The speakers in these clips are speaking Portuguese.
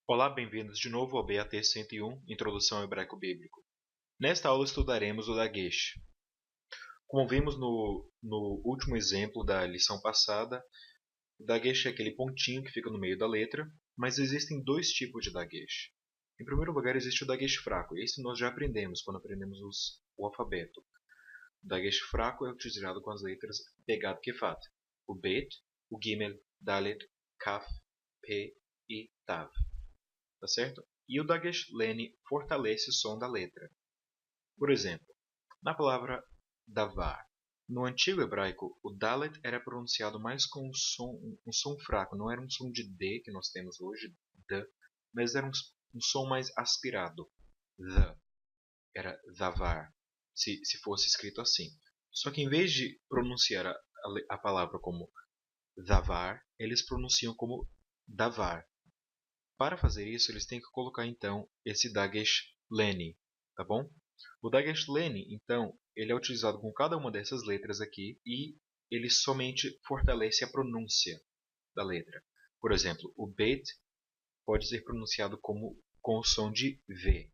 Olá, bem-vindos de novo ao BAT 101, Introdução ao Hebraico Bíblico. Nesta aula estudaremos o Dagesh. Como vimos no último exemplo da lição passada, o Dagesh é aquele pontinho que fica no meio da letra, mas existem dois tipos de Dagesh. Em primeiro lugar, existe o Dagesh fraco, esse nós já aprendemos quando aprendemos o alfabeto. O Dagesh fraco é utilizado com as letras Begad Kefat, o Bet, o Gimel, Dalet, Kaf, Pe e Tav. Tá certo? E o Dagesh Lene fortalece o som da letra. Por exemplo, na palavra davar, no antigo hebraico, o Dalet era pronunciado mais com um som fraco, não era um som de D que nós temos hoje, D, mas era um som mais aspirado. The era davar, se fosse escrito assim. Só que em vez de pronunciar a palavra como davar, eles pronunciam como davar. Para fazer isso, eles têm que colocar então esse Dagesh Lene, tá bom? O Dagesh Lene, então, ele é utilizado com cada uma dessas letras aqui e ele somente fortalece a pronúncia da letra. Por exemplo, o Bet pode ser pronunciado com o som de V,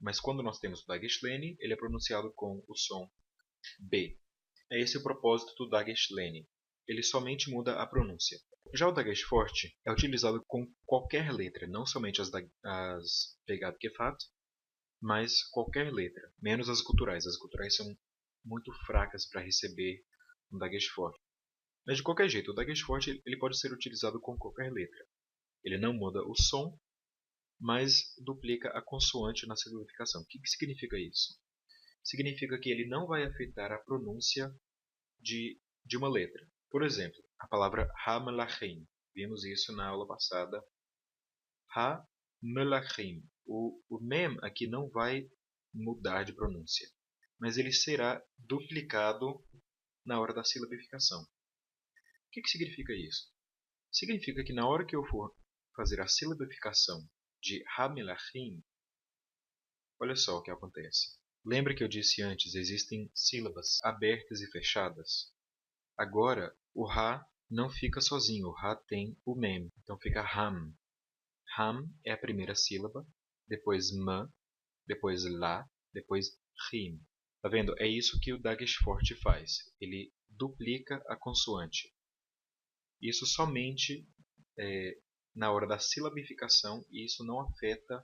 mas quando nós temos o Dagesh Lene, ele é pronunciado com o som B. É esse o propósito do Dagesh Lene. Ele somente muda a pronúncia. Já o Dagesh forte é utilizado com qualquer letra, não somente as Begad Kefat, mas qualquer letra, menos as guturais. As guturais são muito fracas para receber um Dagesh forte. Mas de qualquer jeito, o Dagesh forte ele pode ser utilizado com qualquer letra. Ele não muda o som, mas duplica a consoante na solidificação. O que significa isso? Significa que ele não vai afetar a pronúncia de uma letra. Por exemplo, a palavra ha-melachim. Vimos isso na aula passada. Ha-melachim. O mem aqui não vai mudar de pronúncia, mas ele será duplicado na hora da silabificação. O que significa isso? Significa que na hora que eu for fazer a silabificação de ha-melachim, olha só o que acontece. Lembra que eu disse antes, existem sílabas abertas e fechadas? Agora, o Ha não fica sozinho, o Ha tem o Mem, então fica Ham. Ham é a primeira sílaba, depois Ma, depois La, depois Rim. Tá vendo? É isso que o Dagesh forte faz. Ele duplica a consoante. Isso somente na hora da silabificação e isso não afeta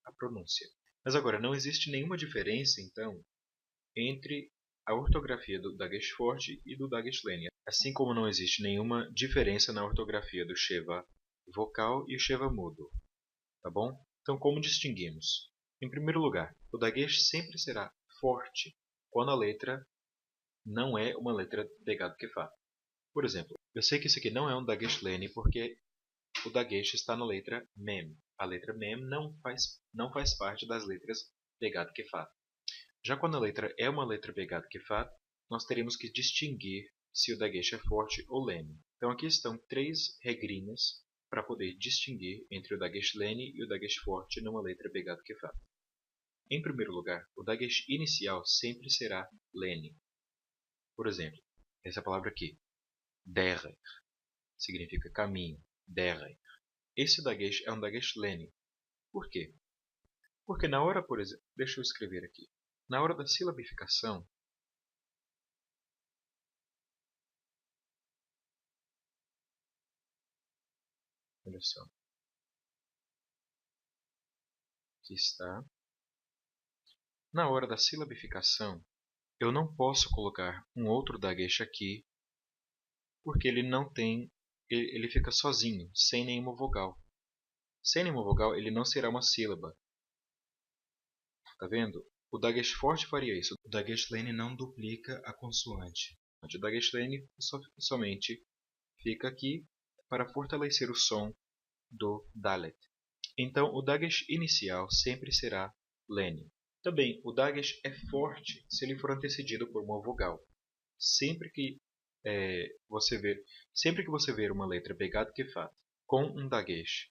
a pronúncia. Mas agora, não existe nenhuma diferença, então, entre a ortografia do Dagesh forte e do Dagesh Lene, assim como não existe nenhuma diferença na ortografia do Sheva vocal e o Sheva mudo, tá bom? Então, como distinguimos? Em primeiro lugar, o Dagesh sempre será forte quando a letra não é uma letra Begad Kefat. Por exemplo, eu sei que isso aqui não é um Dagesh Lene porque o Dagesh está na letra Mem. A letra Mem não faz parte das letras Begad Kefat. Já quando a letra é uma letra Begad Kefat, nós teremos que distinguir se o Dagesh é forte ou Lene. Então aqui estão três regrinhas para poder distinguir entre o Dagesh Lene e o Dagesh forte numa letra Begad Kefat. Em primeiro lugar, o Dagesh inicial sempre será Lene. Por exemplo, essa palavra aqui, Derer, significa caminho, Derer. Esse Dagesh é um Dagesh Lene. Por quê? Porque na hora, por exemplo, deixa eu escrever aqui. Na hora da silabificação, olha só, aqui está. Na hora da silabificação, eu não posso colocar um outro Dagesh aqui, porque ele fica sozinho, sem nenhuma vogal. Sem nenhuma vogal, ele não será uma sílaba. Tá vendo? O Dagesh forte faria isso. O Dagesh Lene não duplica a consoante. O Dagesh Lene somente fica aqui para fortalecer o som do Dalet. Então, o Dagesh inicial sempre será Lene. Também, o Dagesh é forte se ele for antecedido por uma vogal. Sempre que você ver uma letra Begad Kefat com um Dagesh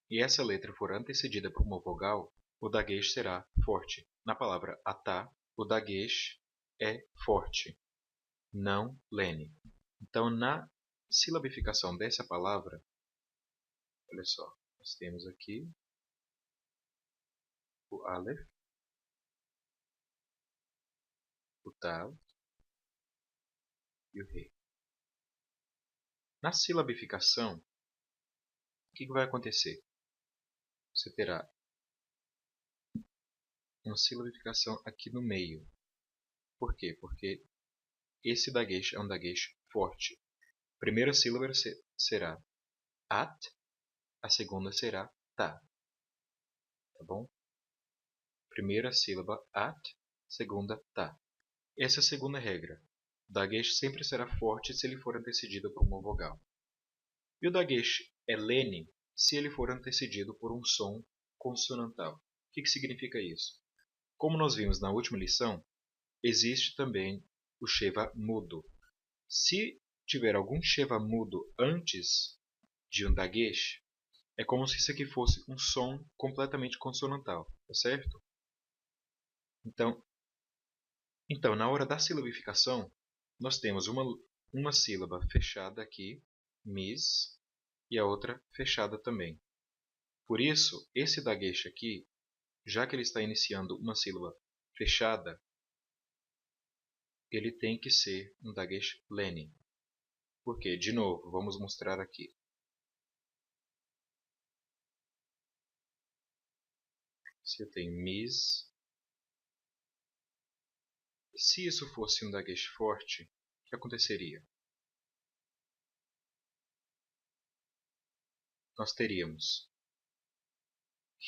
e essa letra for antecedida por uma vogal, o Dagesh será forte. Na palavra Atá, o Dagesh é forte, não Lene. Então, na silabificação dessa palavra, olha só, Nós temos aqui o Aleph, o Tal e o Rei. Na silabificação, o que vai acontecer? Você terá uma silabificação aqui no meio. Por quê? Porque esse dagesh é um dagesh forte. A primeira sílaba será at, a segunda será ta. Tá bom? Primeira sílaba at, segunda ta. Essa é a segunda regra. O dagesh sempre será forte se ele for antecedido por uma vogal. E o dagesh é lene se ele for antecedido por um som consonantal. O que significa isso? Como nós vimos na última lição, existe também o sheva mudo. Se tiver algum sheva mudo antes de um dagesh, é como se isso aqui fosse um som completamente consonantal, tá certo? Então, na hora da silabificação, nós temos uma sílaba fechada aqui, mis, e a outra fechada também. Por isso, esse dagesh aqui, já que ele está iniciando uma sílaba fechada, ele tem que ser um dagesh lene. Por quê? De novo, vamos mostrar aqui. Se eu tenho mis, se isso fosse um dagesh forte, o que aconteceria? Nós teríamos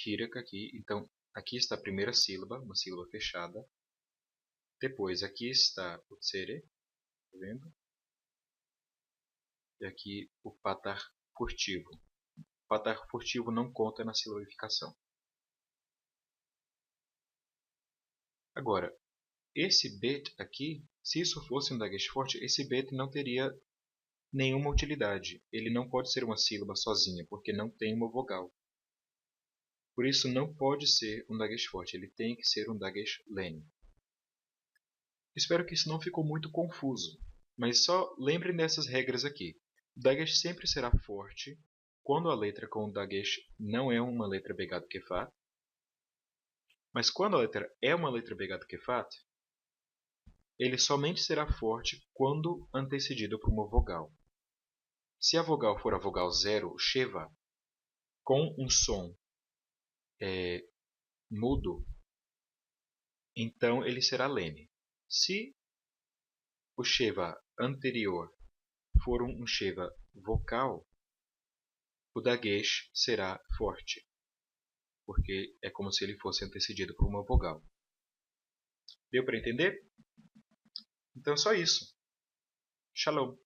hiraka aqui, então aqui está a primeira sílaba, uma sílaba fechada. Depois aqui está o tsere, tá vendo? E aqui o patar furtivo. O patar furtivo não conta na silabificação. Agora, esse bet aqui, se isso fosse um dagesh forte, esse bet não teria nenhuma utilidade. Ele não pode ser uma sílaba sozinha, porque não tem uma vogal. Por isso não pode ser um dagesh forte, ele tem que ser um dagesh lene. Espero que isso não ficou muito confuso, mas só lembrem dessas regras aqui. O dagesh sempre será forte quando a letra com o dagesh não é uma letra begado kefat, mas quando a letra é uma letra begado kefat, ele somente será forte quando antecedido por uma vogal. Se a vogal for a vogal 0, sheva, com um som mudo, então ele será lene. Se o sheva anterior for um sheva vocal, o dagesh será forte, porque é como se ele fosse antecedido por uma vogal. Deu para entender? Então é só isso. Shalom.